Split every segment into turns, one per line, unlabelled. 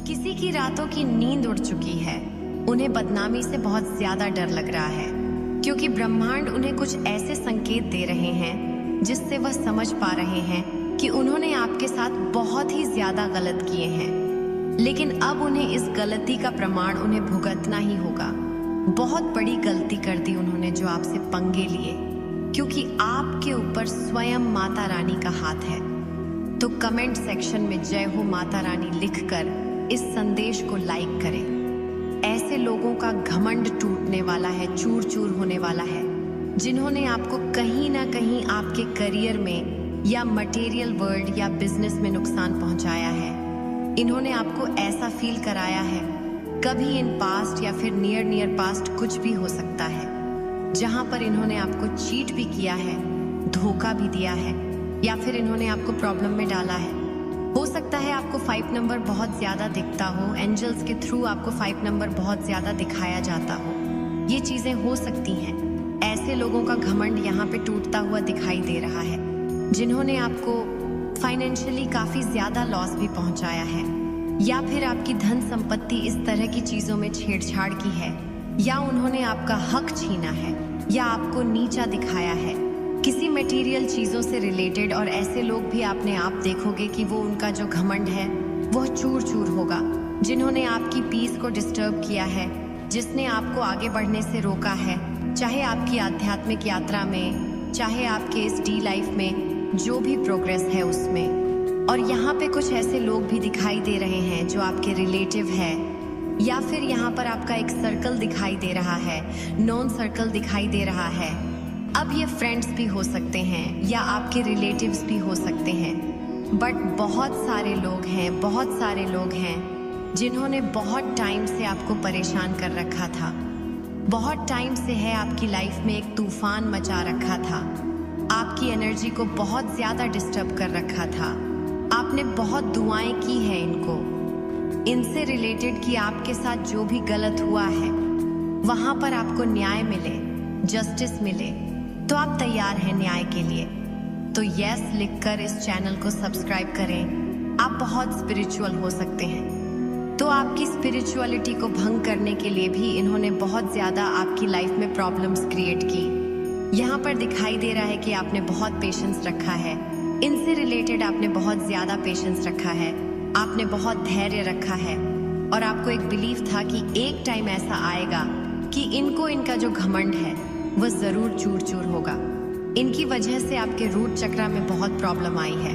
किसी की रातों की नींद उड़ चुकी है। उन्हें बदनामी से बहुत ज्यादा डर लग रहा है, क्योंकि ब्रह्मांड उन्हें कुछ ऐसे संकेत दे रहे हैं जिससे वह समझ पा रहे हैं कि उन्होंने आपके साथ बहुत ही ज्यादा गलत किए हैं। लेकिन अब उन्हें इस गलती का प्रमाण उन्हें भुगतना ही होगा। बहुत बड़ी गलती कर दी उन्होंने जो आपसे पंगे लिए, क्योंकि आपके ऊपर स्वयं माता रानी का हाथ है। तो कमेंट सेक्शन में जय हो माता रानी लिखकर इस संदेश को लाइक करें। ऐसे लोगों का घमंड टूटने वाला है, चूर चूर होने वाला है, जिन्होंने आपको कहीं ना कहीं आपके करियर में या मटेरियल वर्ल्ड या बिजनेस में नुकसान पहुंचाया है। इन्होंने आपको ऐसा फील कराया है, कभी इन पास्ट या फिर नियर पास्ट कुछ भी हो सकता है, जहां पर इन्होंने आपको चीट भी किया है, धोखा भी दिया है, या फिर इन्होंने आपको प्रॉब्लम में डाला है। हो सकता है आपको 5 नंबर बहुत ज्यादा दिखता हो, एंजल्स के थ्रू आपको 5 नंबर बहुत ज्यादा दिखाया जाता हो। ये चीजें हो सकती हैं। ऐसे लोगों का घमंड यहाँ पे टूटता हुआ दिखाई दे रहा है, जिन्होंने आपको फाइनेंशियली काफी ज्यादा लॉस भी पहुंचाया है, या फिर आपकी धन संपत्ति इस तरह की चीजों में छेड़छाड़ की है, या उन्होंने आपका हक छीना है, या आपको नीचा दिखाया है किसी मटेरियल चीजों से रिलेटेड। और ऐसे लोग भी आपने आप देखोगे कि वो उनका जो घमंड है वह चूर चूर होगा, जिन्होंने आपकी पीस को डिस्टर्ब किया है, जिसने आपको आगे बढ़ने से रोका है, चाहे आपकी आध्यात्मिक यात्रा में, चाहे आपके इस डी लाइफ में जो भी प्रोग्रेस है उसमें। और यहाँ पे कुछ ऐसे लोग भी दिखाई दे रहे हैं जो आपके रिलेटिव है, या फिर यहाँ पर आपका एक सर्कल दिखाई दे रहा है, नॉन सर्कल दिखाई दे रहा है। अब ये फ्रेंड्स भी हो सकते हैं या आपके रिलेटिव्स भी हो सकते हैं, बट बहुत सारे लोग हैं जिन्होंने बहुत टाइम से आपको परेशान कर रखा था। बहुत टाइम से है आपकी लाइफ में एक तूफान मचा रखा था, आपकी एनर्जी को बहुत ज्यादा डिस्टर्ब कर रखा था। आपने बहुत दुआएं की है इनसे रिलेटेड कि आपके साथ जो भी गलत हुआ है वहां पर आपको न्याय मिले, जस्टिस मिले। तो आप तैयार हैं न्याय के लिए? तो यस लिखकर इस चैनल को सब्सक्राइब करें। आप बहुत स्पिरिचुअल हो सकते हैं, तो आपकी स्पिरिचुअलिटी को भंग करने के लिए भी इन्होंने बहुत ज्यादा आपकी लाइफ में प्रॉब्लम्स क्रिएट की। यहाँ पर दिखाई दे रहा है कि आपने बहुत पेशेंस रखा है, इनसे रिलेटेड आपने बहुत ज्यादा पेशेंस रखा है, आपने बहुत धैर्य रखा है, और आपको एक बिलीफ था कि एक टाइम ऐसा आएगा कि इनको इनका जो घमंड है वह जरूर चूर चूर होगा। इनकी वजह से आपके रूट चक्रा में बहुत प्रॉब्लम आई है।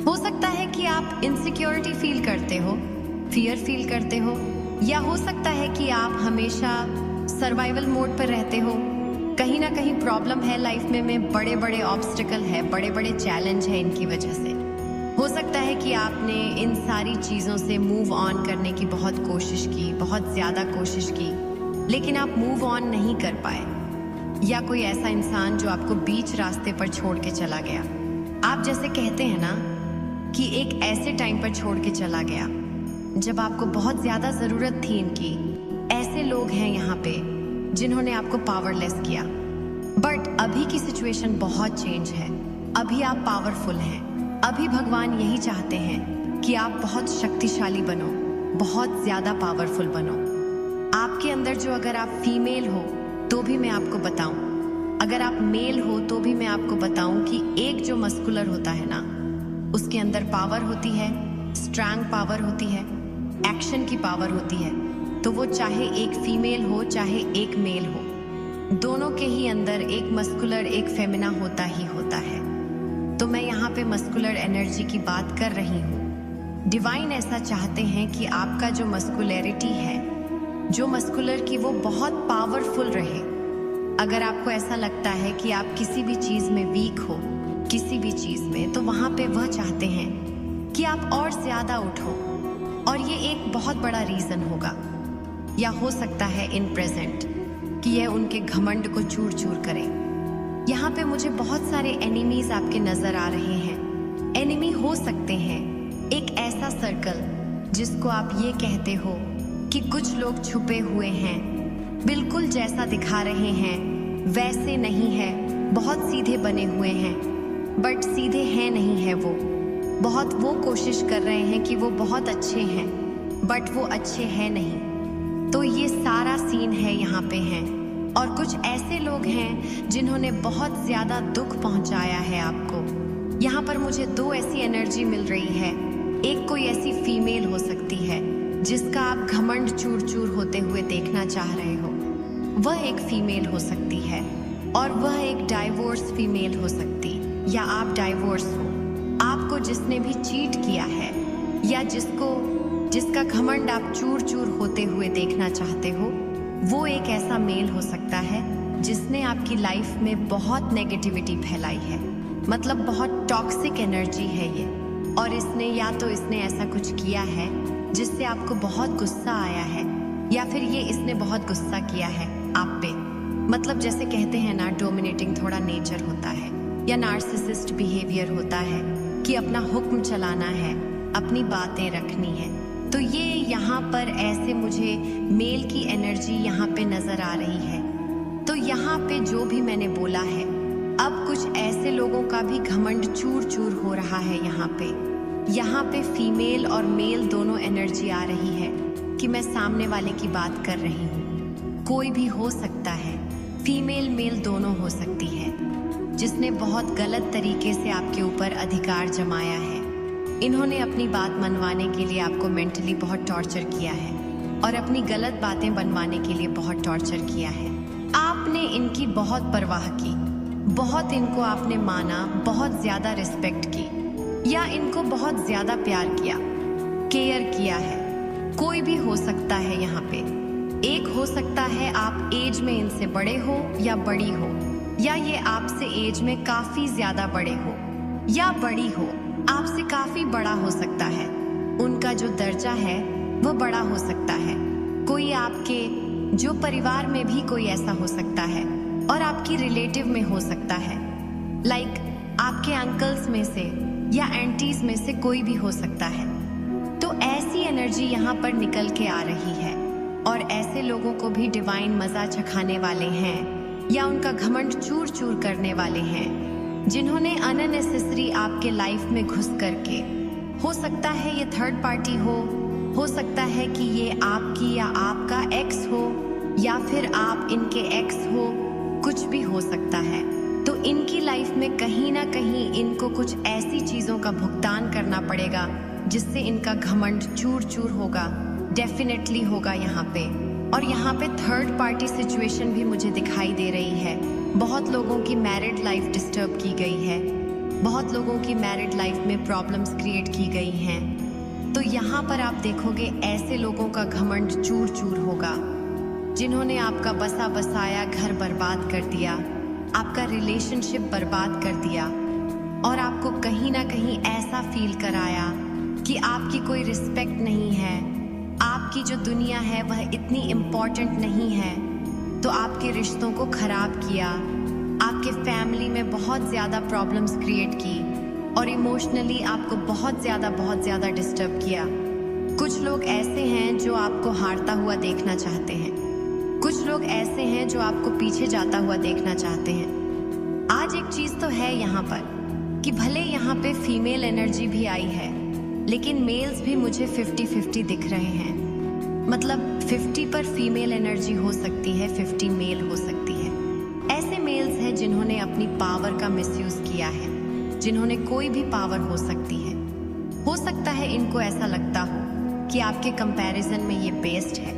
हो सकता है कि आप इनसिक्योरिटी फील करते हो, फियर फील करते हो, या हो सकता है कि आप हमेशा सर्वाइवल मोड पर रहते हो। कहीं ना कहीं प्रॉब्लम है लाइफ में बड़े बड़े ऑब्स्टिकल है, बड़े बड़े चैलेंज है इनकी वजह से। हो सकता है कि आपने इन सारी चीज़ों से मूव ऑन करने की बहुत कोशिश की, बहुत ज़्यादा कोशिश की, लेकिन आप मूव ऑन नहीं कर पाए, या कोई ऐसा इंसान जो आपको बीच रास्ते पर छोड़ के चला गया। आप जैसे कहते हैं ना कि एक ऐसे टाइम पर छोड़ के चला गया जब आपको बहुत ज़्यादा ज़रूरत थी इनकी। ऐसे लोग हैं यहाँ पे जिन्होंने आपको पावरलेस किया, बट अभी की सिचुएशन बहुत चेंज है। अभी आप पावरफुल हैं। अभी भगवान यही चाहते हैं कि आप बहुत शक्तिशाली बनो, बहुत ज़्यादा पावरफुल बनो। आपके अंदर जो, अगर आप फीमेल हो तो भी मैं आपको बताऊं, अगर आप मेल हो तो भी मैं आपको बताऊं कि एक जो मस्कुलर होता है ना, उसके अंदर पावर होती है, स्ट्रॉन्ग पावर होती है, एक्शन की पावर होती है। तो वो चाहे एक फीमेल हो चाहे एक मेल हो, दोनों के ही अंदर एक मस्कुलर एक फेमिना होता ही होता है। तो मैं यहाँ पे मस्कुलर एनर्जी की बात कर रही हूँ। डिवाइन ऐसा चाहते हैं कि आपका जो मस्कुलरिटी है, जो मस्कुलर की, वो बहुत पावरफुल रहे। अगर आपको ऐसा लगता है कि आप किसी भी चीज़ में वीक हो, किसी भी चीज़ में, तो वहाँ पे वह चाहते हैं कि आप और ज़्यादा उठो। और ये एक बहुत बड़ा रीज़न होगा, या हो सकता है इन प्रेजेंट, कि यह उनके घमंड को चूर चूर करे। यहाँ पे मुझे बहुत सारे एनिमीज आपके नज़र आ रहे हैं। एनिमी हो सकते हैं एक ऐसा सर्कल जिसको आप ये कहते हो कि कुछ लोग छुपे हुए हैं, बिल्कुल जैसा दिखा रहे हैं वैसे नहीं है, बहुत सीधे बने हुए हैं, बट सीधे हैं नहीं है वो। बहुत वो कोशिश कर रहे हैं कि वो बहुत अच्छे हैं, बट वो अच्छे हैं नहीं। तो ये सारा सीन है यहाँ पे है। और कुछ ऐसे लोग हैं जिन्होंने बहुत ज्यादा दुख पहुंचाया है आपको। यहाँ पर मुझे दो ऐसी एनर्जी मिल रही है। एक कोई ऐसी फीमेल हो सकती है जिसका आप घमंड चूर चूर होते हुए देखना चाह रहे हो, वह एक फीमेल हो सकती है। और वह एक डाइवोर्स फीमेल हो सकती, या आप डाइवोर्स हो। आपको जिसने भी चीट किया है या जिसका घमंड आप चूर चूर होते हुए देखना चाहते हो, वो एक ऐसा मेल हो सकता है जिसने आपकी लाइफ में बहुत नेगेटिविटी फैलाई है। मतलब बहुत टॉक्सिक एनर्जी है ये। और इसने ऐसा कुछ किया है जिससे आपको बहुत गुस्सा आया है, या फिर इसने बहुत गुस्सा किया है आप पे। मतलब जैसे कहते हैं ना, डोमिनेटिंग थोड़ा नेचर होता है, या नार्सिसिस्ट बिहेवियर होता है कि अपना हुक्म चलाना है, अपनी बातें रखनी है। तो ये यहाँ पर ऐसे मुझे मेल की एनर्जी यहाँ पे नजर आ रही है। तो यहाँ पे जो भी मैंने बोला है, अब कुछ ऐसे लोगों का भी घमंड चूर चूर हो रहा है यहाँ पे फीमेल और मेल दोनों एनर्जी आ रही है कि मैं सामने वाले की बात कर रही हूँ। कोई भी हो सकता है, फीमेल मेल दोनों हो सकती है, जिसने बहुत गलत तरीके से आपके ऊपर अधिकार जमाया है। इन्होंने अपनी बात मनवाने के लिए आपको मेंटली बहुत टॉर्चर किया है और अपनी गलत बातें बनवाने के लिए बहुत टॉर्चर किया है। आपने इनकी बहुत परवाह की, बहुत इनको आपने माना, बहुत ज्यादा रिस्पेक्ट की, या इनको बहुत ज्यादा प्यार किया, केयर किया है। कोई भी हो सकता है यहाँ पे। एक हो सकता है आप एज में इनसे बड़े हो या बड़ी हो, या ये आपसे एज में काफी ज्यादा बड़े हो या बड़ी हो, आपसे काफी बड़ा हो सकता है। उनका जो दर्जा है वो बड़ा हो सकता है। कोई आपके जो परिवार में भी कोई ऐसा हो सकता है, और आपकी रिलेटिव में हो सकता है। लाइक आपके अंकल्स में से या एंटीज में से कोई भी हो सकता है। तो ऐसी एनर्जी यहाँ पर निकल के आ रही है। और ऐसे लोगों को भी डिवाइन मजा चखाने वाले हैं, या उनका घमंड चूर चूर करने वाले हैं, जिन्होंने अननेसेसरी आपके लाइफ में घुस करके, हो सकता है ये थर्ड पार्टी हो सकता है कि ये आपकी या आपका एक्स हो, या फिर आप इनके एक्स हो, कुछ भी हो सकता है। तो इनकी लाइफ में कहीं ना कहीं इनको कुछ ऐसी चीजों का भुगतान करना पड़ेगा जिससे इनका घमंड चूर चूर होगा, डेफिनेटली होगा यहाँ पे। और यहाँ पे थर्ड पार्टी सिचुएशन भी मुझे दिखाई दे रही है। बहुत लोगों की मैरिड लाइफ डिस्टर्ब की गई है, बहुत लोगों की मैरिड लाइफ में प्रॉब्लम्स क्रिएट की गई हैं। तो यहाँ पर आप देखोगे ऐसे लोगों का घमंड चूर चूर होगा, जिन्होंने आपका बसा बसाया घर बर्बाद कर दिया, आपका रिलेशनशिप बर्बाद कर दिया, और आपको कहीं ना कहीं ऐसा फील कराया कि आपकी कोई रिस्पेक्ट नहीं है, आपकी जो दुनिया है वह इतनी इम्पोर्टेंट नहीं है। तो आपके रिश्तों को खराब किया, आपके फैमिली में बहुत ज़्यादा प्रॉब्लम्स क्रिएट की, और इमोशनली आपको बहुत ज़्यादा डिस्टर्ब किया। कुछ लोग ऐसे हैं जो आपको हारता हुआ देखना चाहते हैं, कुछ लोग ऐसे हैं जो आपको पीछे जाता हुआ देखना चाहते हैं। आज एक चीज़ तो है यहाँ पर कि भले यहाँ पे फीमेल एनर्जी भी आई है, लेकिन मेल्स भी मुझे 50-50 दिख रहे हैं। मतलब 50 पर फीमेल एनर्जी हो सकती है, 50 मेल हो सकती है। ऐसे मेल्स हैं जिन्होंने अपनी पावर का मिसयूज किया है, जिन्होंने कोई भी पावर हो सकती है। हो सकता है इनको ऐसा लगता हो कि आपके कंपैरिजन में ये बेस्ट है,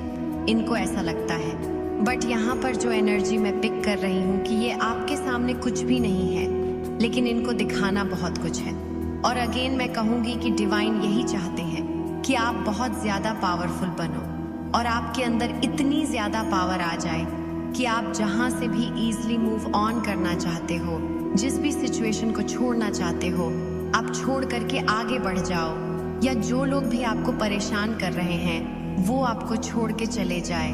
इनको ऐसा लगता है। बट यहाँ पर जो एनर्जी मैं पिक कर रही हूँ कि ये आपके सामने कुछ भी नहीं है, लेकिन इनको दिखाना बहुत कुछ है। और अगेन मैं कहूँगी कि डिवाइन यही चाहते हैं कि आप बहुत ज़्यादा पावरफुल बनो, और आपके अंदर इतनी ज़्यादा पावर आ जाए कि आप जहाँ से भी ईजिली मूव ऑन करना चाहते हो, जिस भी सिचुएशन को छोड़ना चाहते हो, आप छोड़ करके आगे बढ़ जाओ। या जो लोग भी आपको परेशान कर रहे हैं वो आपको छोड़ के चले जाए।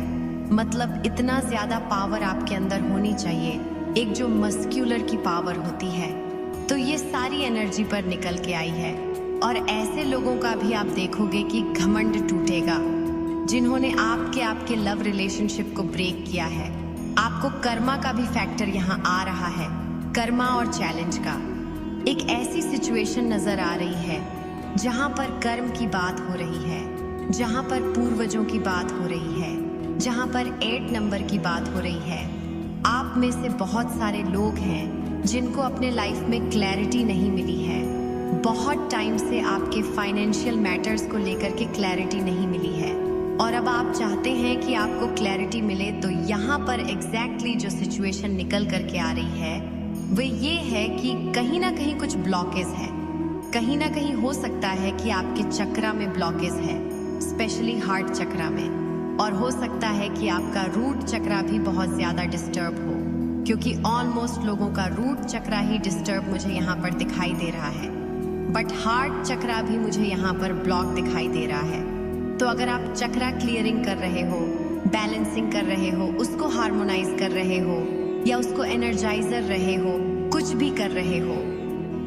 मतलब इतना ज़्यादा पावर आपके अंदर होनी चाहिए, एक जो मस्क्यूलर की पावर होती है। तो ये सारी एनर्जी पर निकल के आई है। और ऐसे लोगों का भी आप देखोगे कि घमंड टूटेगा, जिन्होंने आपके लव रिलेशनशिप को ब्रेक किया है। आपको कर्मा का भी फैक्टर यहाँ आ रहा है, कर्मा और चैलेंज का। एक ऐसी सिचुएशन नजर आ रही है जहाँ पर कर्म की बात हो रही है। जहाँ पर पूर्वजों की बात हो रही है, जहाँ पर 8 नंबर की बात हो रही है। आप में से बहुत सारे लोग हैं जिनको अपने लाइफ में क्लैरिटी नहीं मिली है। बहुत टाइम से आपके फाइनेंशियल मैटर्स को लेकर के क्लैरिटी नहीं मिली है और अब आप चाहते हैं कि आपको क्लैरिटी मिले। तो यहाँ पर एग्जैक्टली जो सिचुएशन निकल करके आ रही है वो ये है कि कहीं ना कहीं कुछ ब्लॉकेज है। कहीं ना कहीं हो सकता है कि आपके चक्रा में ब्लॉकेज है, स्पेशली हार्ट चक्रा में, और हो सकता है कि आपका रूट चक्रा भी बहुत ज़्यादा डिस्टर्ब हो, क्योंकि ऑलमोस्ट लोगों का रूट चक्रा ही डिस्टर्ब मुझे यहाँ पर दिखाई दे रहा है। बट हार्ट चक्रा भी मुझे यहाँ पर ब्लॉक दिखाई दे रहा है। तो अगर आप चक्रा क्लियरिंग कर रहे हो, बैलेंसिंग कर रहे हो, उसको हार्मोनाइज कर रहे हो या उसको एनर्जाइजर रहे हो, कुछ भी कर रहे हो,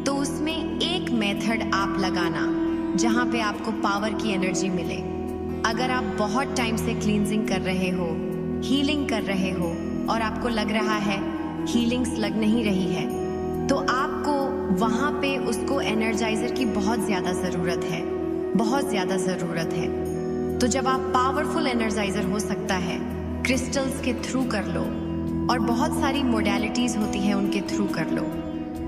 तो उसमें एक मेथड आप लगाना जहाँ पे आपको पावर की एनर्जी मिले। अगर आप बहुत टाइम से क्लींजिंग कर रहे हो, हीलिंग कर रहे हो और आपको लग रहा है हीलिंग्स लग नहीं रही है, तो आपको वहाँ पे उसको एनर्जाइजर की बहुत ज़्यादा ज़रूरत है, बहुत ज़्यादा ज़रूरत है। तो जब आप पावरफुल एनर्जाइजर हो सकता है, क्रिस्टल्स के थ्रू कर लो, और बहुत सारी मोडेलिटीज़ होती है उनके थ्रू कर लो।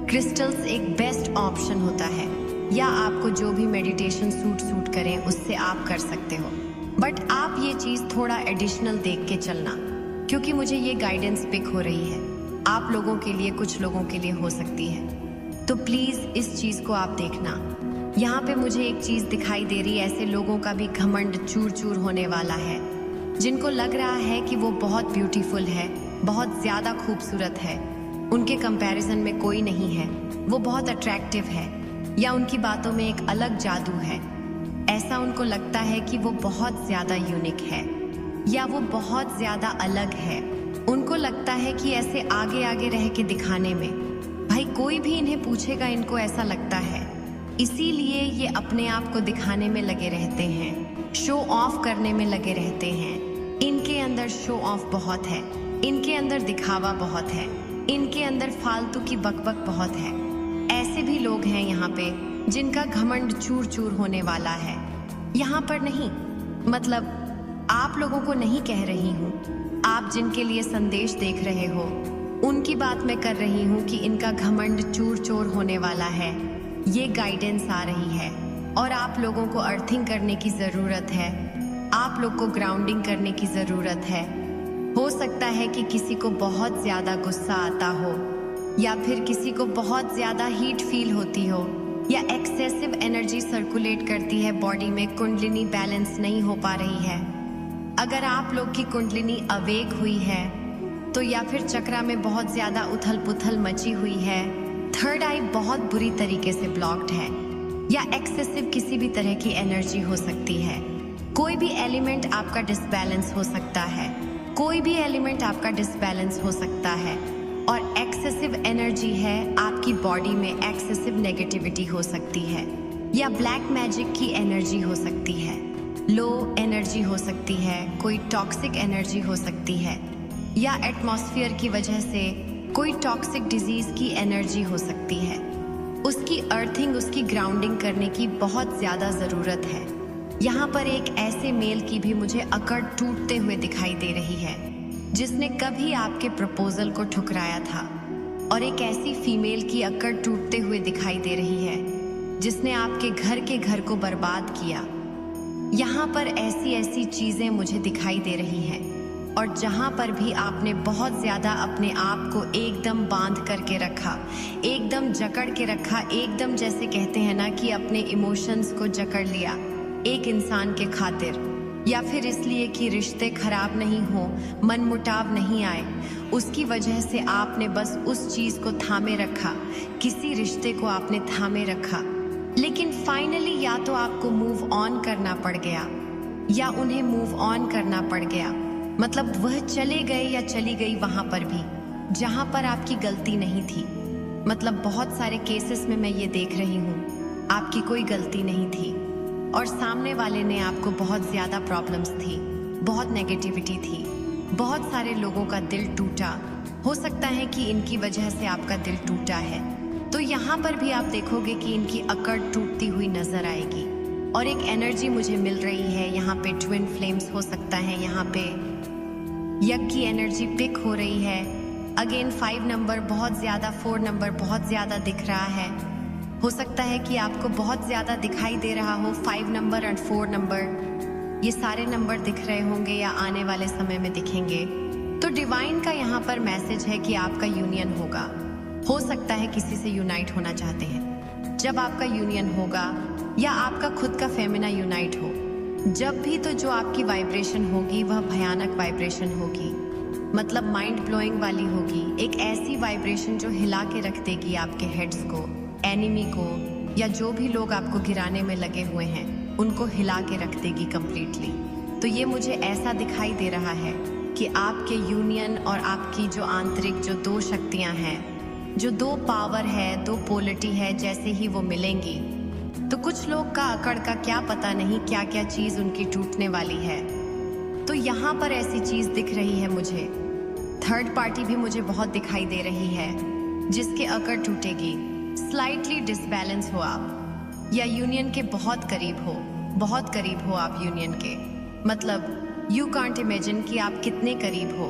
क्रिस्टल्स एक बेस्ट ऑप्शन होता है, या आपको जो भी मेडिटेशन सूट करें उससे आप कर सकते हो। बट आप ये चीज़ थोड़ा एडिशनल देख के चलना, क्योंकि मुझे ये गाइडेंस पिक हो रही है, आप लोगों के लिए, कुछ लोगों के लिए हो सकती है। तो प्लीज़ इस चीज़ को आप देखना। यहाँ पे मुझे एक चीज़ दिखाई दे रही है, ऐसे लोगों का भी घमंड चूर चूर होने वाला है, जिनको लग रहा है कि वो बहुत ब्यूटीफुल है, बहुत ज़्यादा खूबसूरत है, उनके कंपैरिजन में कोई नहीं है, वो बहुत अट्रैक्टिव है, या उनकी बातों में एक अलग जादू है। ऐसा उनको लगता है कि वो बहुत ज़्यादा यूनिक है या वो बहुत ज़्यादा अलग है। उनको लगता है कि ऐसे आगे आगे रह के दिखाने में, भाई कोई भी इन्हें पूछेगा, इनको ऐसा लगता है। इसीलिए ये अपने आप को दिखाने में लगे रहते हैं, शो ऑफ करने में लगे रहते हैं। इनके अंदर शो ऑफ बहुत है, इनके अंदर दिखावा बहुत है, इनके अंदर फालतू की बकबक बहुत है। ऐसे भी लोग हैं यहाँ पे जिनका घमंड चूर चूर होने वाला है। यहाँ पर नहीं, मतलब आप लोगों को नहीं कह रही हूँ, आप जिनके लिए संदेश देख रहे हो उनकी बात मैं कर रही हूँ कि इनका घमंड चूर चूर होने वाला है। ये गाइडेंस आ रही है और आप लोगों को अर्थिंग करने की ज़रूरत है, आप लोग को ग्राउंडिंग करने की ज़रूरत है। हो सकता है कि किसी को बहुत ज़्यादा गुस्सा आता हो, या फिर किसी को बहुत ज़्यादा हीट फील होती हो, या एक्सेसिव एनर्जी सर्कुलेट करती है बॉडी में, कुंडलिनी बैलेंस नहीं हो पा रही है। अगर आप लोग की कुंडलिनी अवेक हुई है तो, या फिर चक्रा में बहुत ज़्यादा उथल पुथल मची हुई है, थर्ड आई बहुत बुरी तरीके से ब्लॉक्ड है, या एक्सेसिव किसी भी तरह की एनर्जी हो सकती है। कोई भी एलिमेंट आपका डिसबैलेंस हो सकता है, कोई भी एलिमेंट आपका डिसबैलेंस हो सकता है, और एक्सेसिव एनर्जी है आपकी बॉडी में, एक्सेसिव नेगेटिविटी हो सकती है, या ब्लैक मैजिक की एनर्जी हो सकती है, लो एनर्जी हो सकती है, कोई टॉक्सिक एनर्जी हो सकती है, या एटमॉस्फेयर की वजह से कोई टॉक्सिक डिजीज की एनर्जी हो सकती है। उसकी अर्थिंग, उसकी ग्राउंडिंग करने की बहुत ज़्यादा ज़रूरत है। यहाँ पर एक ऐसे मेल की भी मुझे अकड़ टूटते हुए दिखाई दे रही है जिसने कभी आपके प्रपोजल को ठुकराया था, और एक ऐसी फीमेल की अकड़ टूटते हुए दिखाई दे रही है जिसने आपके घर को बर्बाद किया। यहाँ पर ऐसी ऐसी चीज़ें मुझे दिखाई दे रही हैं, और जहाँ पर भी आपने बहुत ज़्यादा अपने आप को एकदम बांध करके रखा, एकदम जकड़ के रखा, एकदम जैसे कहते हैं ना कि अपने इमोशंस को जकड़ लिया एक इंसान के खातिर, या फिर इसलिए कि रिश्ते खराब नहीं हो, मनमुटाव नहीं आए, उसकी वजह से आपने बस उस चीज़ को थामे रखा, किसी रिश्ते को आपने थामे रखा, लेकिन फाइनली या तो आपको मूव ऑन करना पड़ गया या उन्हें मूव ऑन करना पड़ गया। मतलब वह चले गए या चली गई वहाँ पर भी जहाँ पर आपकी गलती नहीं थी। मतलब बहुत सारे केसेस में मैं ये देख रही हूँ, आपकी कोई गलती नहीं थी और सामने वाले ने आपको बहुत ज़्यादा प्रॉब्लम्स थी, बहुत नेगेटिविटी थी, बहुत सारे लोगों का दिल टूटा। हो सकता है कि इनकी वजह से आपका दिल टूटा है, तो यहाँ पर भी आप देखोगे कि इनकी अकड़ टूटती हुई नजर आएगी। और एक एनर्जी मुझे मिल रही है। यहाँ पे ट्विन फ्लेम्स हो सकता है, यहाँ पे यज्ञ की एनर्जी पिक हो रही है। अगेन 5 नंबर बहुत ज़्यादा, 4 नंबर बहुत ज़्यादा दिख रहा है। हो सकता है कि आपको बहुत ज़्यादा दिखाई दे रहा हो 5 नंबर और 4 नंबर, ये सारे नंबर दिख रहे होंगे या आने वाले समय में दिखेंगे। तो डिवाइन का यहाँ पर मैसेज है कि आपका यूनियन होगा। हो सकता है किसी से यूनाइट होना चाहते हैं। जब आपका यूनियन होगा या आपका खुद का फेमिना यूनाइट हो, जब भी, तो जो आपकी वाइब्रेशन होगी वह भयानक वाइब्रेशन होगी, मतलब माइंड ब्लोइंग वाली होगी। एक ऐसी वाइब्रेशन जो हिला के रख देगी आपके हेड्स को, एनिमी को, या जो भी लोग आपको गिराने में लगे हुए हैं उनको हिला के रख देगी कंप्लीटली। तो ये मुझे ऐसा दिखाई दे रहा है कि आपके यूनियन और आपकी जो आंतरिक जो 2 शक्तियां हैं, जो 2 पावर है, 2 पोलरिटी है, जैसे ही वो मिलेंगी तो कुछ लोग का अकड़ का क्या पता नहीं क्या क्या चीज उनकी टूटने वाली है। तो यहाँ पर ऐसी चीज दिख रही है मुझे। थर्ड पार्टी भी मुझे बहुत दिखाई दे रही है जिसके अकड़ टूटेगी। स्लाइटली डिसबैलेंस हो आप, या यूनियन के बहुत करीब हो, बहुत करीब हो आप यूनियन के, मतलब यू कांट इमेजिन कि आप कितने करीब हो।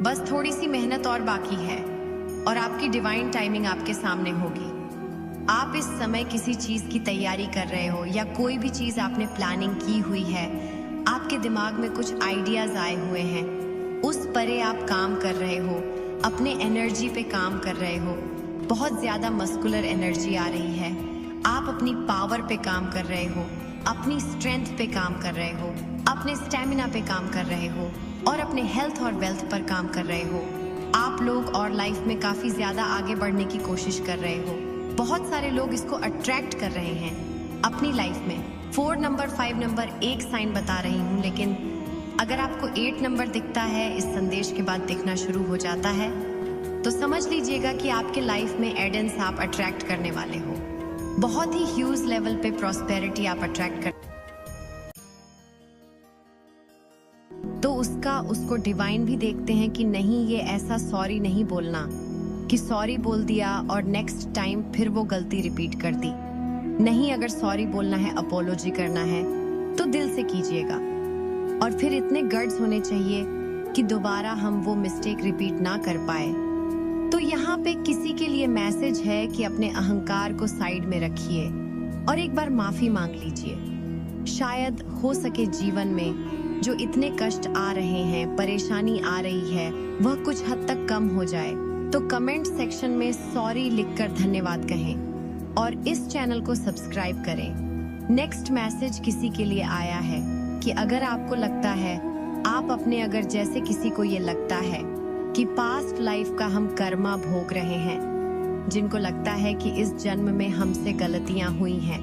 बस थोड़ी सी मेहनत और बाकी है और आपकी डिवाइन टाइमिंग आपके सामने होगी। आप इस समय किसी चीज की तैयारी कर रहे हो या कोई भी चीज आपने प्लानिंग की हुई है, आपके दिमाग में कुछ आइडियाज आए हुए हैं, उस परे आप काम कर रहे हो, अपने एनर्जी पे काम कर रहे हो। बहुत ज्यादा मस्कुलर एनर्जी आ रही है। आप अपनी पावर पे काम कर रहे हो, अपनी स्ट्रेंथ पे काम कर रहे हो, अपने स्टेमिना पे काम कर रहे हो और अपने हेल्थ और वेल्थ पर काम कर रहे हो। आप लोग और लाइफ में काफी ज्यादा आगे बढ़ने की कोशिश कर रहे हो। बहुत सारे लोग इसको अट्रैक्ट कर रहे हैं अपनी लाइफ में। 4 नंबर, 5 नंबर एक साइन बता रही हूँ, लेकिन अगर आपको 8 नंबर दिखता है इस संदेश के बाद दिखना शुरू हो जाता है, तो समझ लीजिएगा कि आपके लाइफ में एडेंस आप अट्रैक्ट करने वाले हो। बहुत ही ह्यूज लेवल पे प्रॉस्पेरिटी आप अट्रैक्ट कर, तो उसको डिवाइन भी देखते हैं कि नहीं, ये ऐसा सॉरी नहीं बोलना कि सॉरी बोल दिया और नेक्स्ट टाइम फिर वो गलती रिपीट कर दी। नहीं, अगर सॉरी बोलना है, अपोलॉजी करना है तो दिल से कीजिएगा और फिर इतने गट्स होने चाहिए कि दोबारा हम वो मिस्टेक रिपीट ना कर पाए। तो यहाँ पे किसी के लिए मैसेज है कि अपने अहंकार को साइड में रखिए और एक बार माफी मांग लीजिए। शायद हो सके जीवन में जो इतने कष्ट आ रहे हैं, परेशानी आ रही है, वह कुछ हद तक कम हो जाए। तो कमेंट सेक्शन में सॉरी लिखकर धन्यवाद कहें और इस चैनल को सब्सक्राइब करें। नेक्स्ट मैसेज किसी के लिए आया है कि अगर आपको लगता है, आप अपने, अगर जैसे किसी को ये लगता है कि पास्ट लाइफ का हम कर्मा भोग रहे हैं, जिनको लगता है कि इस जन्म में हमसे गलतियां हुई हैं,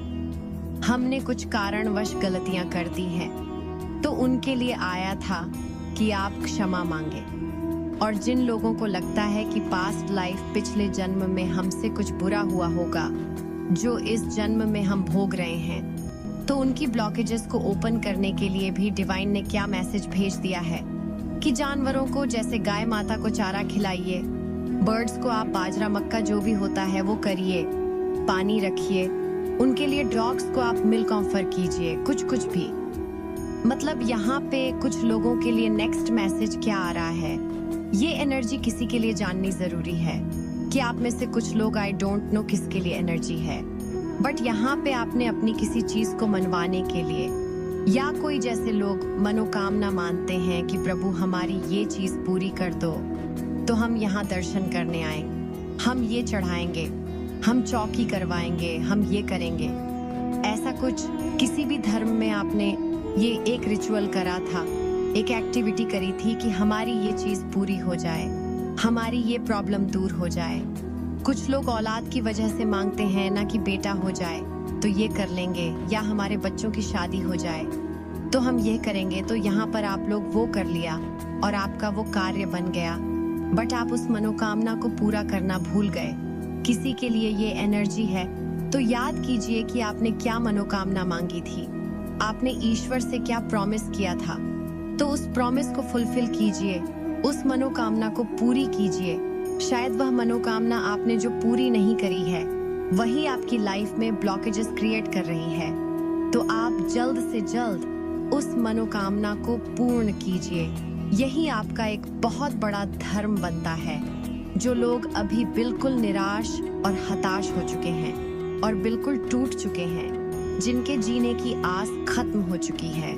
हमने कुछ कारणवश गलतियां कर दी हैं, तो उनके लिए आया था कि आप क्षमा मांगे। और जिन लोगों को लगता है कि पास्ट लाइफ, पिछले जन्म में हमसे कुछ बुरा हुआ होगा जो इस जन्म में हम भोग रहे हैं, तो उनकी ब्लॉकेजेस को ओपन करने के लिए भी डिवाइन ने क्या मैसेज भेज दिया है कि जानवरों को, जैसे गाय माता को चारा खिलाइए, बर्ड्स को आप बाजरा मक्का जो भी होता है वो करिए, पानी रखिए, उनके लिए डॉग्स को आप मिल्क ऑफर कीजिए, कुछ भी। मतलब यहाँ पे कुछ लोगों के लिए नेक्स्ट मैसेज क्या आ रहा है, ये एनर्जी किसी के लिए जाननी जरूरी है कि आप में से कुछ लोग, आई डोंट नो किसके लिए एनर्जी है, बट यहाँ पे आपने अपनी किसी चीज को मनवाने के लिए, या कोई जैसे लोग मनोकामना मानते हैं कि प्रभु हमारी ये चीज पूरी कर दो, तो हम यहाँ दर्शन करने आए, हम ये चढ़ाएंगे, हम चौकी करवाएंगे, हम ये करेंगे। ऐसा कुछ किसी भी धर्म में आपने ये एक रिचुअल करा था, एक एक्टिविटी करी थी कि हमारी ये चीज पूरी हो जाए, हमारी ये प्रॉब्लम दूर हो जाए। कुछ लोग औलाद की वजह से मांगते हैं ना कि बेटा हो जाए तो ये कर लेंगे, या हमारे बच्चों की शादी हो जाए तो हम ये करेंगे। तो यहाँ पर आप लोग वो कर लिया और आपका वो कार्य बन गया, बट आप उस मनोकामना को पूरा करना भूल गए। किसी के लिए ये एनर्जी है तो याद कीजिए कि आपने क्या मनोकामना मांगी थी, आपने ईश्वर से क्या प्रॉमिस किया था, तो उस प्रॉमिस को फुलफिल कीजिए, उस मनोकामना को पूरी कीजिए। शायद वह मनोकामना आपने जो पूरी नहीं करी है, वही आपकी लाइफ में ब्लॉकेजेस क्रिएट कर रही है। तो आप जल्द से जल्द उस मनोकामना को पूर्ण कीजिए। यही आपका एक बहुत बड़ा धर्म बनता है। जो लोग अभी बिल्कुल निराश और हताश हो चुके हैं और बिल्कुल टूट चुके हैं, जिनके जीने की आस खत्म हो चुकी है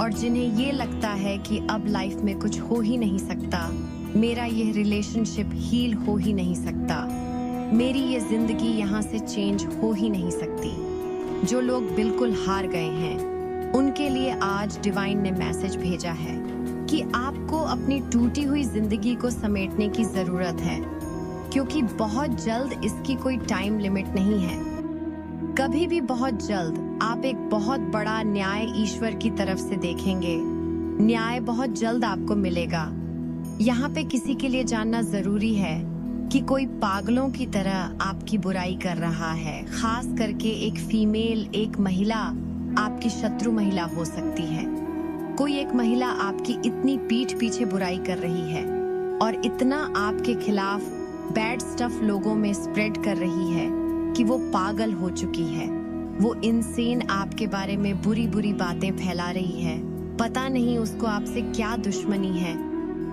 और जिन्हें ये लगता है कि अब लाइफ में कुछ हो ही नहीं सकता, मेरा यह रिलेशनशिप हील हो ही नहीं सकता, मेरी ये जिंदगी यहाँ से चेंज हो ही नहीं सकती, जो लोग बिल्कुल हार गए हैं, उनके लिए आज डिवाइन ने मैसेज भेजा है कि आपको अपनी टूटी हुई जिंदगी को समेटने की जरूरत है, क्योंकि बहुत जल्द इसकी कोई टाइम लिमिट नहीं है। कभी भी बहुत जल्द आप एक बहुत बड़ा न्याय ईश्वर की तरफ से देखेंगे। न्याय बहुत जल्द आपको मिलेगा। यहाँ पे किसी के लिए जानना जरूरी है कि कोई पागलों की तरह आपकी बुराई कर रहा है। खास करके एक फीमेल, एक महिला आपकी शत्रु महिला हो सकती है। कोई एक महिला आपकी इतनी पीठ पीछे बुराई कर रही है और इतना आपके खिलाफ बैड स्टफ लोगों में स्प्रेड कर रही है कि वो पागल हो चुकी है। वो इंसेन आपके बारे में बुरी बुरी बातें फैला रही है। पता नहीं उसको आपसे क्या दुश्मनी है,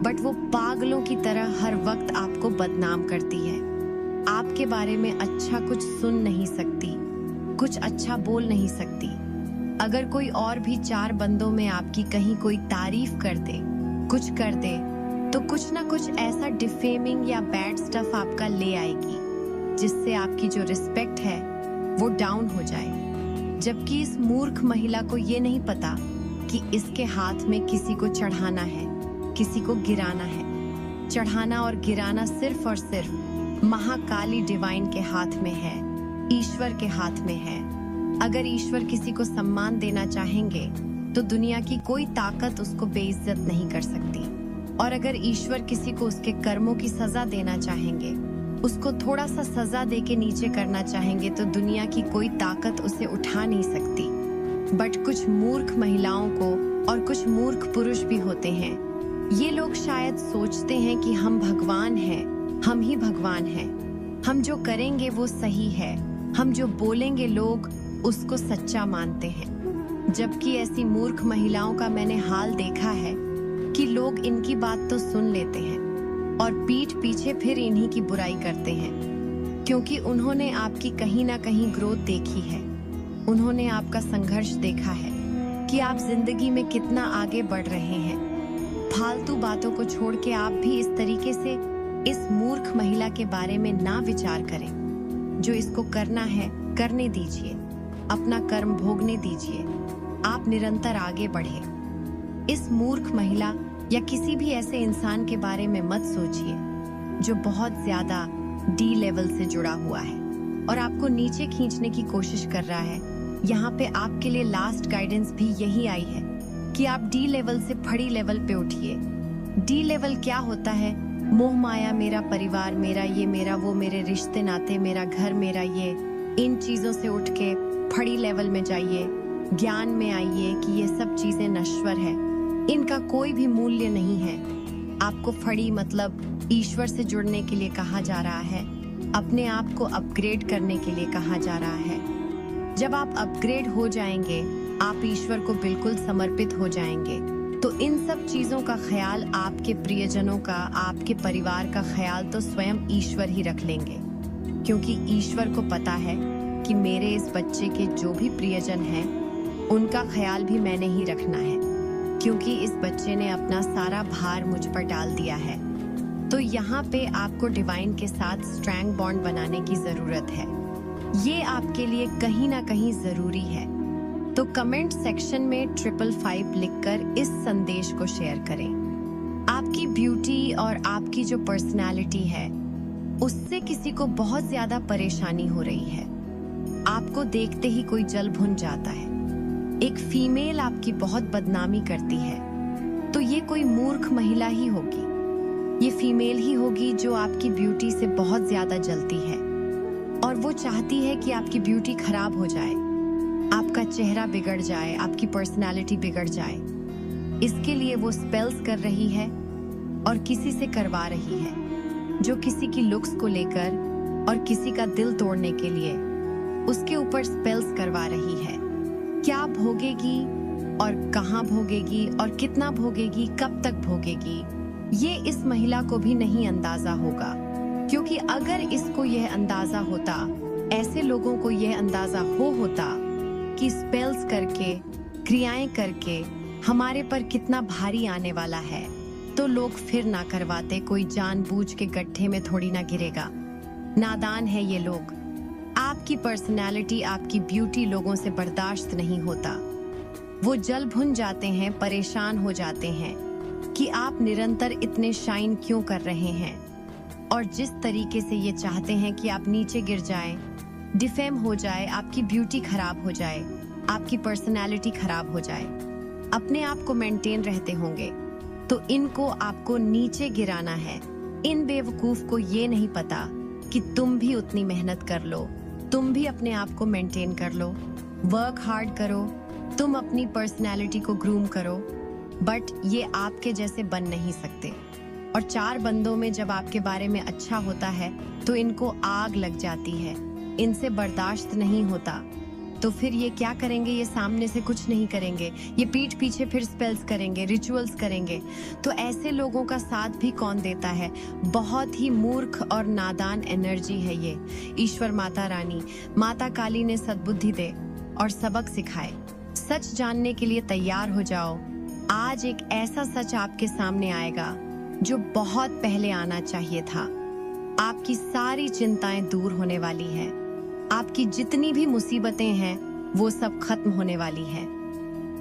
बट वो पागलों की तरह हर वक्त आपको बदनाम करती है। आपके बारे में अच्छा कुछ सुन नहीं सकती, कुछ अच्छा बोल नहीं सकती। अगर कोई और भी 4 बंदों में आपकी कहीं कोई तारीफ कर दे, कुछ कर दे, तो कुछ ना कुछ ऐसा डिफेमिंग या बैड स्टफ आपका ले आएगी, जिससे आपकी जो रिस्पेक्ट है वो डाउन हो जाए। जबकि इस मूर्ख महिला को ये नहीं पता कि इसके हाथ में किसी को चढ़ाना है, किसी को गिराना है। चढ़ाना और गिराना सिर्फ और सिर्फ महाकाली डिवाइन के हाथ में है, ईश्वर के हाथ में है। अगर ईश्वर किसी को सम्मान देना चाहेंगे तो दुनिया की कोई ताकत उसको बेइज्जत नहीं कर सकती, और अगर ईश्वर किसी को उसके कर्मों की सजा देना चाहेंगे, उसको थोड़ा सा सजा दे के नीचे करना चाहेंगे, तो दुनिया की कोई ताकत उसे उठा नहीं सकती। बट कुछ मूर्ख महिलाओं को और कुछ मूर्ख पुरुष भी होते हैं। ये लोग शायद सोचते हैं कि हम भगवान हैं, हम ही भगवान हैं, हम जो करेंगे वो सही है, हम जो बोलेंगे लोग उसको सच्चा मानते हैं। जबकि ऐसी मूर्ख महिलाओं का मैंने हाल देखा है कि लोग इनकी बात तो सुन लेते हैं और पीठ पीछे फिर इन्हीं की बुराई करते हैं, क्योंकि उन्होंने आपकी कहीं ना कहीं ग्रोथ देखी है। उन्होंने आपका संघर्ष देखा है कि आप जिंदगी में कितना आगे बढ़ रहे हैं। फालतू बातों को छोड़ के आप भी इस तरीके से इस मूर्ख महिला के बारे में ना विचार करें। जो इसको करना है करने दीजिए, अपना कर्म भोगने दीजिए, आप निरंतर आगे बढ़े। इस मूर्ख महिला या किसी भी ऐसे इंसान के बारे में मत सोचिए जो बहुत ज्यादा डी लेवल से जुड़ा हुआ है और आपको नीचे खींचने की कोशिश कर रहा है। यहाँ पे आपके लिए लास्ट गाइडेंस भी यही आई है कि आप डी लेवल से फड़ी लेवल पे उठिए। डी लेवल क्या होता है? मोह माया, मेरा परिवार, मेरा ये, मेरा वो, मेरे रिश्ते नाते, मेरा घर, मेरा ये, इन चीजों से उठ के फड़ी लेवल में जाइए। ज्ञान में आइए कि ये सब चीजें नश्वर है, इनका कोई भी मूल्य नहीं है। आपको फड़ी मतलब ईश्वर से जुड़ने के लिए कहा जा रहा है, अपने आप को अपग्रेड करने के लिए कहा जा रहा है। जब आप अपग्रेड हो जाएंगे, आप ईश्वर को बिल्कुल समर्पित हो जाएंगे, तो इन सब चीजों का ख्याल, आपके प्रियजनों का, आपके परिवार का ख्याल तो स्वयं ईश्वर ही रख लेंगे, क्योंकि ईश्वर को पता है कि मेरे इस बच्चे के जो भी प्रियजन हैं, उनका ख्याल भी मैंने ही रखना है, क्योंकि इस बच्चे ने अपना सारा भार मुझ पर डाल दिया है। तो यहाँ पे आपको डिवाइन के साथ स्ट्रॉन्ग बॉन्ड बनाने की जरूरत है। ये आपके लिए कहीं ना कहीं जरूरी है। तो कमेंट सेक्शन में 555 लिखकर इस संदेश को शेयर करें। आपकी ब्यूटी और आपकी जो पर्सनालिटी है, उससे किसी को बहुत ज्यादा परेशानी हो रही है। आपको देखते ही कोई जल भुन जाता है। एक फीमेल आपकी बहुत बदनामी करती है, तो ये कोई मूर्ख महिला ही होगी। ये फीमेल ही होगी जो आपकी ब्यूटी से बहुत ज्यादा जलती है और वो चाहती है कि आपकी ब्यूटी खराब हो जाए, आपका चेहरा बिगड़ जाए, आपकी पर्सनालिटी बिगड़ जाए। इसके लिए वो स्पेल्स कर रही है और किसी से करवा रही है, जो किसी की लुक्स को लेकर और किसी का दिल तोड़ने के लिए उसके ऊपर स्पेल्स करवा रही है क्या भोगेगी और कहाँ भोगेगी और कितना भोगेगी, कब तक भोगेगी, ये इस महिला को भी नहीं अंदाजा होगा। क्योंकि अगर इसको यह अंदाजा होता, ऐसे लोगों को यह अंदाजा होता कि स्पेल्स करके, क्रियाएं करके हमारे पर कितना भारी आने वाला है, तो लोग फिर ना करवाते। कोई जानबूझ के गड्ढे में थोड़ी ना गिरेगा। नादान है ये लोग। आपकी पर्सनैलिटी, आपकी ब्यूटी लोगों से बर्दाश्त नहीं होता। वो जल भुन जाते हैं, परेशान हो जाते हैं कि आप निरंतर इतने शाइन क्यों कर रहे हैं। और जिस तरीके से ये चाहते हैं कि आप नीचे गिर जाएं, डिफेम हो जाए, आपकी ब्यूटी खराब हो जाए, आपकी पर्सनैलिटी खराब हो जाए, अपने आप को मेंटेन रहते होंगे, तो इनको आपको नीचे गिराना है। इन बेवकूफ को ये नहीं पता कि तुम भी उतनी मेहनत कर लो, तुम भी अपने आप को मेंटेन कर लो, वर्क हार्ड करो, तुम अपनी पर्सनैलिटी को ग्रूम करो, बट ये आपके जैसे बन नहीं सकते। और 4 बंदों में जब आपके बारे में अच्छा होता है तो इनको आग लग जाती है, इनसे बर्दाश्त नहीं होता। तो फिर ये क्या करेंगे? ये सामने से कुछ नहीं करेंगे, ये पीठ पीछे फिर स्पेल्स करेंगे, रिचुअल्स करेंगे। तो ऐसे लोगों का साथ भी कौन देता है? बहुत ही मूर्ख और नादान एनर्जी है ये। ईश्वर माता रानी, माता काली ने सद्बुद्धि दे और सबक सिखाए। सच जानने के लिए तैयार हो जाओ। आज एक ऐसा सच आपके सामने आएगा जो बहुत पहले आना चाहिए था। आपकी सारी चिंताएं दूर होने वाली है। आपकी जितनी भी मुसीबतें हैं वो सब खत्म होने वाली है।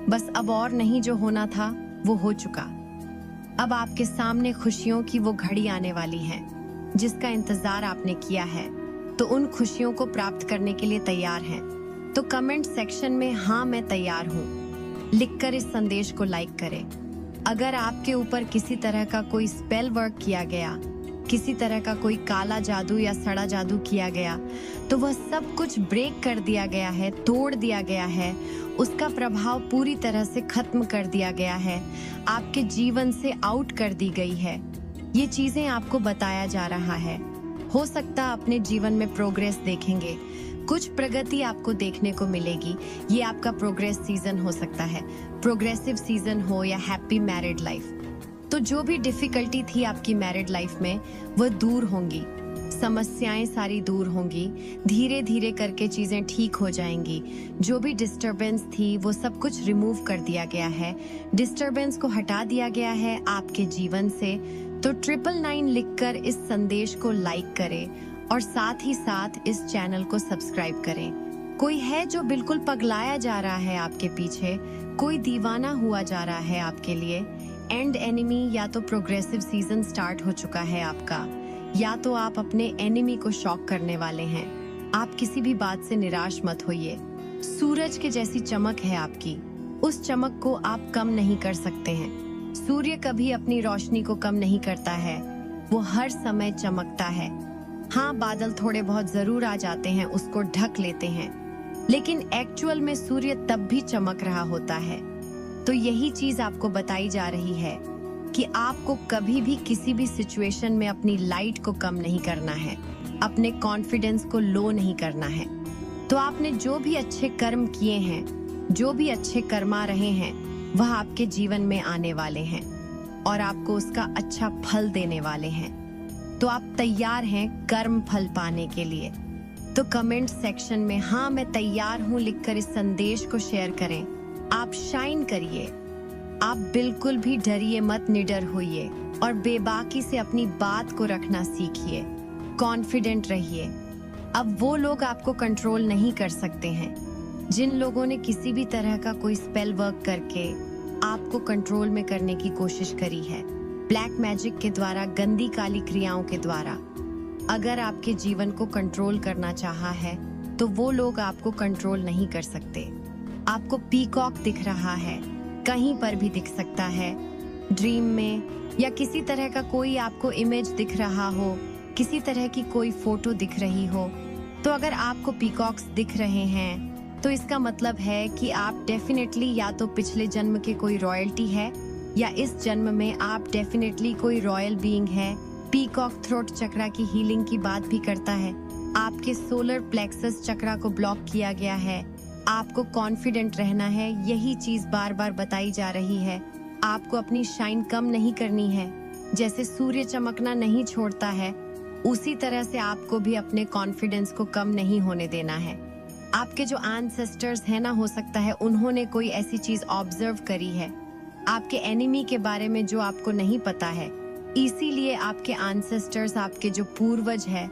बस अब और नहीं, जो होना था वो हो चुका। अब आपके सामने खुशियों की वो घड़ी आने वाली है जिसका इंतजार आपने किया है। तो उन खुशियों को प्राप्त करने के लिए तैयार हैं? तो कमेंट सेक्शन में हाँ मैं तैयार हूँ लिखकर इस संदेश को लाइक करें। अगर आपके ऊपर किसी तरह का कोई स्पेल वर्क किया गया, किसी तरह का कोई काला जादू या सड़ा जादू किया गया, तो वह सब कुछ ब्रेक कर दिया गया है, तोड़ दिया गया है, उसका प्रभाव पूरी तरह से खत्म कर दिया गया है, आपके जीवन से आउट कर दी गई है। ये चीजें आपको बताया जा रहा है। हो सकता अपने जीवन में प्रोग्रेस देखेंगे, कुछ प्रगति आपको देखने को मिलेगी। ये आपका प्रोग्रेस सीजन हो सकता है, प्रोग्रेसिव सीजन हो या हैप्पी मैरिड लाइफ। तो जो भी डिफिकल्टी थी आपकी मैरिड लाइफ में वह दूर होंगी, समस्याएं सारी दूर होंगी, धीरे धीरे करके चीजें ठीक हो जाएंगी। जो भी डिस्टरबेंस थी वो सब कुछ रिमूव कर दिया गया है, डिस्टरबेंस को हटा दिया गया है आपके जीवन से। तो 999 लिखकर इस संदेश को लाइक करें और साथ ही साथ इस चैनल को सब्सक्राइब करें। कोई है जो बिल्कुल पगलाया जा रहा है आपके पीछे, कोई दीवाना हुआ जा रहा है आपके लिए। एंड एनिमी या तो प्रोग्रेसिव सीजन स्टार्ट हो चुका है आपका, या तो आप अपने एनिमी को शॉक करने वाले हैं। आप किसी भी बात से निराश मत होइए। सूरज के जैसी चमक है आपकी, उस चमक को आप कम नहीं कर सकते हैं। सूर्य कभी अपनी रोशनी को कम नहीं करता है, वो हर समय चमकता है। हाँ, बादल थोड़े बहुत जरूर आ जाते हैं, उसको ढक लेते हैं, लेकिन एक्चुअल में सूर्य तब भी चमक रहा होता है। तो यही चीज आपको बताई जा रही है कि आपको कभी भी किसी भी सिचुएशन में अपनी लाइट को कम नहीं करना है, अपने कॉन्फिडेंस को लो नहीं करना है। तो आपने जो भी अच्छे कर्म किए हैं, जो भी अच्छे कर्मा रहे हैं, वह आपके जीवन में आने वाले हैं और आपको उसका अच्छा फल देने वाले हैं। तो आप तैयार हैं कर्म फल पाने के लिए? तो कमेंट सेक्शन में हाँ मैं तैयार हूँ लिखकर इस संदेश को शेयर करें। आप शाइन करिए, आप बिल्कुल भी डरिए मत, निडर होइए और बेबाकी से अपनी बात को रखना सीखिए। कॉन्फिडेंट रहिए। अब वो लोग आपको कंट्रोल नहीं कर सकते हैं जिन लोगों ने किसी भी तरह का कोई स्पेल वर्क करके आपको कंट्रोल में करने की कोशिश करी है, ब्लैक मैजिक के द्वारा, गंदी काली क्रियाओं के द्वारा। अगर आपके जीवन को कंट्रोल करना चाहा है तो वो लोग आपको कंट्रोल नहीं कर सकते। आपको पीकॉक दिख रहा है, कहीं पर भी दिख सकता है, ड्रीम में या किसी तरह का कोई आपको इमेज दिख रहा हो, किसी तरह की कोई फोटो दिख रही हो। तो अगर आपको पीकॉक्स दिख रहे हैं तो इसका मतलब है कि आप डेफिनेटली या तो पिछले जन्म के कोई रॉयल्टी है या इस जन्म में आप डेफिनेटली कोई रॉयल बीइंग है। पीकॉक थ्रोट चक्रा की हीलिंग की बात भी करता है। आपके सोलर प्लेक्सस चक्रा को ब्लॉक किया गया है आपको कॉन्फिडेंट रहना है, यही चीज बार बार बताई जा रही है। आपको अपनी शाइन कम नहीं करनी है। जैसे सूर्य चमकना नहीं छोड़ता है, उसी तरह से आपको भी अपने कॉन्फिडेंस को कम नहीं होने देना है। आपके जो एंसेस्टर्स हैं ना, हो सकता है उन्होंने कोई ऐसी चीज ऑब्जर्व करी है आपके एनिमी के बारे में जो आपको नहीं पता है। इसीलिए आपके एंसेस्टर्स, आपके जो पूर्वज है,